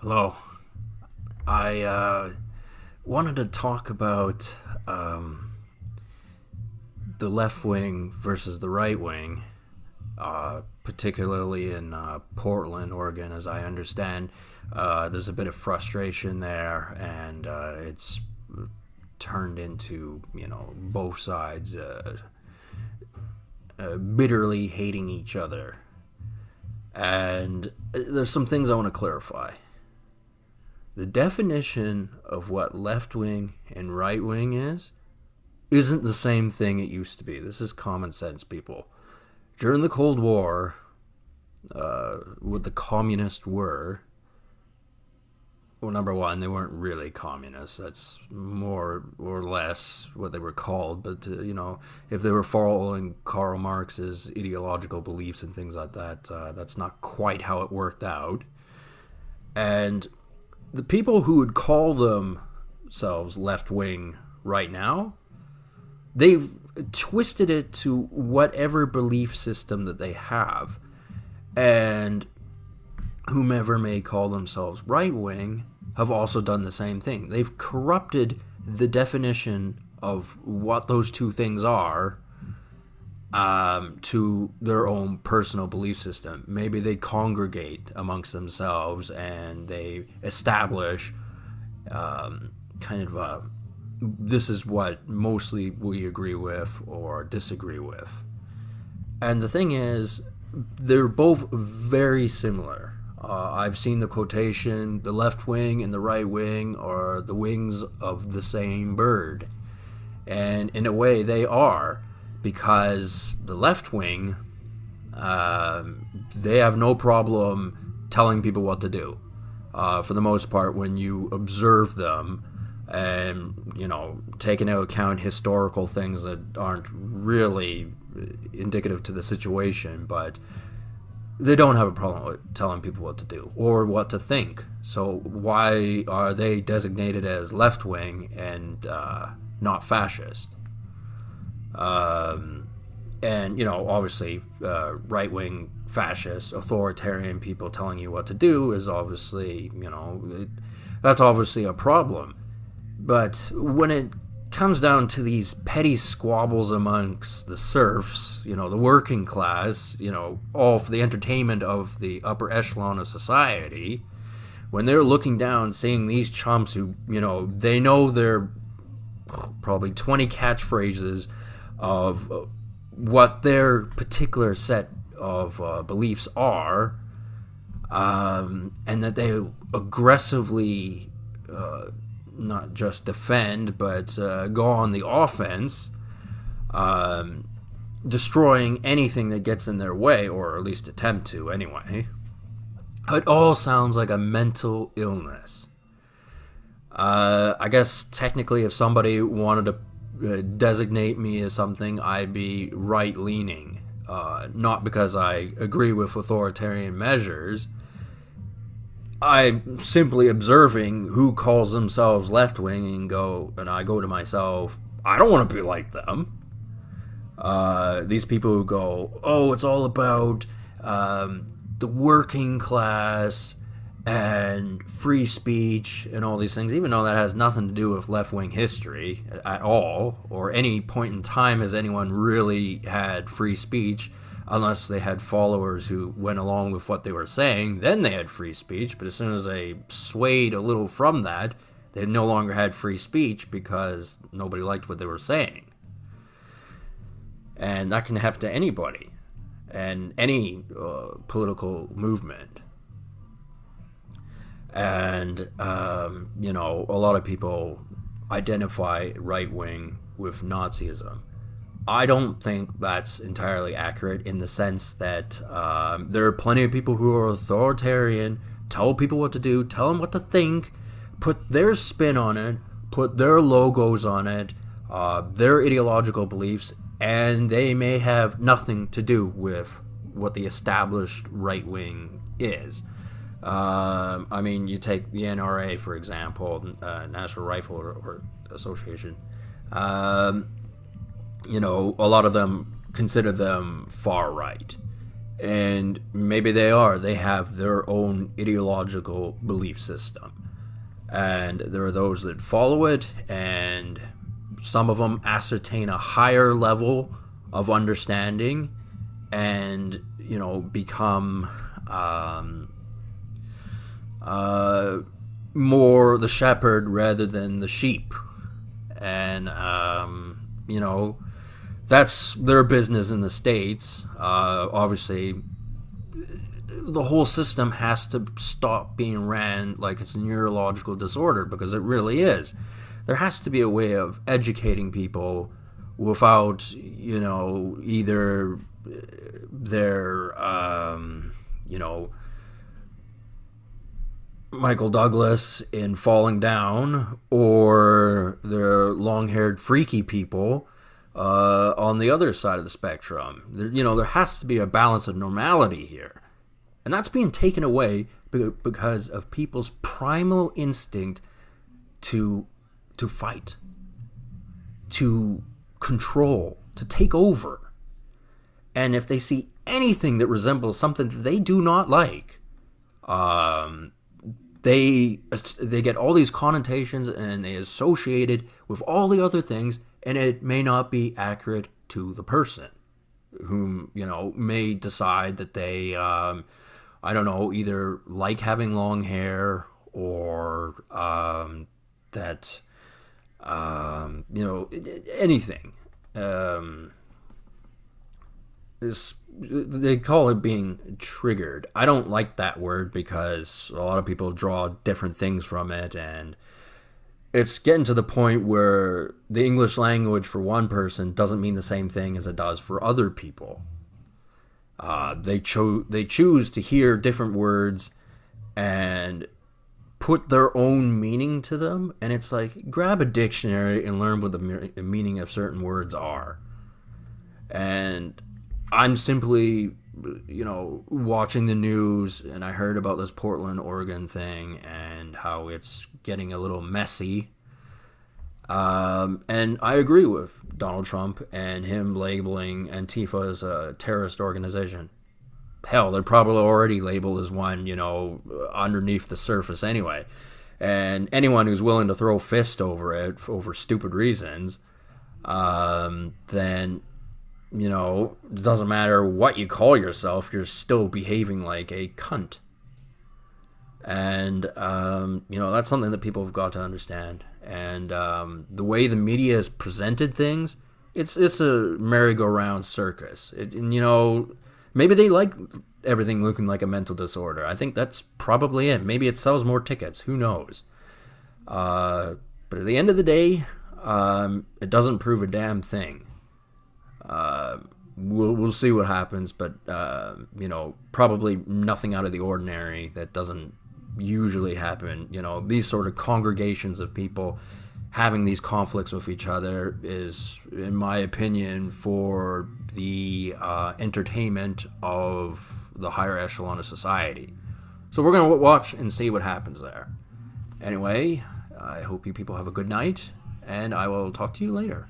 Hello. I wanted to talk about the left wing versus the right wing, particularly in Portland, Oregon, as I understand. There's a bit of frustration there, and it's turned into, both sides bitterly hating each other. And there's some things I want to clarify. The definition of what left wing and right wing isn't the same thing it used to be. This is common sense, people. During the Cold War, what the communists were, well, number one, they weren't really communists. That's more or less what they were called. But, if they were following Karl Marx's ideological beliefs and things like that, that's not quite how it worked out. And the people who would call themselves left wing right now, they've twisted it to whatever belief system that they have. And whomever may call themselves right wing have also done the same thing. They've corrupted the definition of what those two things are to their own personal belief system. Maybe they congregate amongst themselves and they establish kind of this is what mostly we agree with or disagree with. And the thing is, they're both very similar. I've seen the quotation, the left wing and the right wing are the wings of the same bird. And in a way, they are, because the left wing, they have no problem telling people what to do. For the most part, when you observe them and, take into account historical things that aren't really indicative to the situation, but they don't have a problem with telling people what to do or what to think. So why are they designated as left wing and not fascist? And obviously, right wing fascist, authoritarian people telling you what to do is obviously, that's obviously a problem. But when it comes down to these petty squabbles amongst the serfs, the working class, all for the entertainment of the upper echelon of society, when they're looking down, seeing these chumps who, they know their probably 20 catchphrases of what their particular set of beliefs are, and that they aggressively not just defend, but go on the offense, destroying anything that gets in their way, or at least attempt to anyway. It all sounds like a mental illness. I guess technically, if somebody wanted to designate me as something, I'd be right-leaning. Not because I agree with authoritarian measures. I'm simply observing who calls themselves left-wing and I go to myself, I don't want to be like them. These people who go, oh, it's all about the working class and free speech and all these things, even though that has nothing to do with left-wing history at all, or any point in time has anyone really had free speech, unless they had followers who went along with what they were saying. Then they had free speech, but as soon as they swayed a little from that, they no longer had free speech because nobody liked what they were saying. And that can happen to anybody and any political movement. And, a lot of people identify right-wing with Nazism. I don't think that's entirely accurate, in the sense that there are plenty of people who are authoritarian, tell people what to do, tell them what to think, put their spin on it, put their logos on it, their ideological beliefs, and they may have nothing to do with what the established right wing is. You take the NRA, for example, National Rifle Association. A lot of them consider them far right. And maybe they are. They have their own ideological belief system. And there are those that follow it, and some of them ascertain a higher level of understanding and, become more the shepherd rather than the sheep. And, that's their business in the States. Obviously, the whole system has to stop being ran like it's a neurological disorder, because it really is. There has to be a way of educating people without, either their, Michael Douglas in Falling Down, or their long-haired freaky people on the other side of the spectrum. There has to be a balance of normality here. And that's being taken away because of people's primal instinct to fight, to control, to take over. And if they see anything that resembles something that they do not like, they get all these connotations and they associate it with all the other things, and it may not be accurate to the person, whom, may decide that they, either like having long hair, or that, anything. They call it being triggered. I don't like that word because a lot of people draw different things from it, and it's getting to the point where the English language for one person doesn't mean the same thing as it does for other people. They choose to hear different words and put their own meaning to them, and it's like, grab a dictionary and learn what the meaning of certain words are. And I'm simply, watching the news, and I heard about this Portland, Oregon thing and how it's getting a little messy. And I agree with Donald Trump and him labeling Antifa as a terrorist organization. Hell, they're probably already labeled as one, underneath the surface anyway. And anyone who's willing to throw a fist over it over stupid reasons, then, it doesn't matter what you call yourself, you're still behaving like a cunt. And, that's something that people have got to understand. And the way the media has presented things, it's a merry-go-round circus. Maybe they like everything looking like a mental disorder. I think that's probably it. Maybe it sells more tickets. Who knows? But at the end of the day, it doesn't prove a damn thing. We'll see what happens, but probably nothing out of the ordinary that doesn't usually happen. These sort of congregations of people having these conflicts with each other is, in my opinion, for the entertainment of the higher echelon of society. So we're going to watch and see what happens there. Anyway, I hope you people have a good night, and I will talk to you later.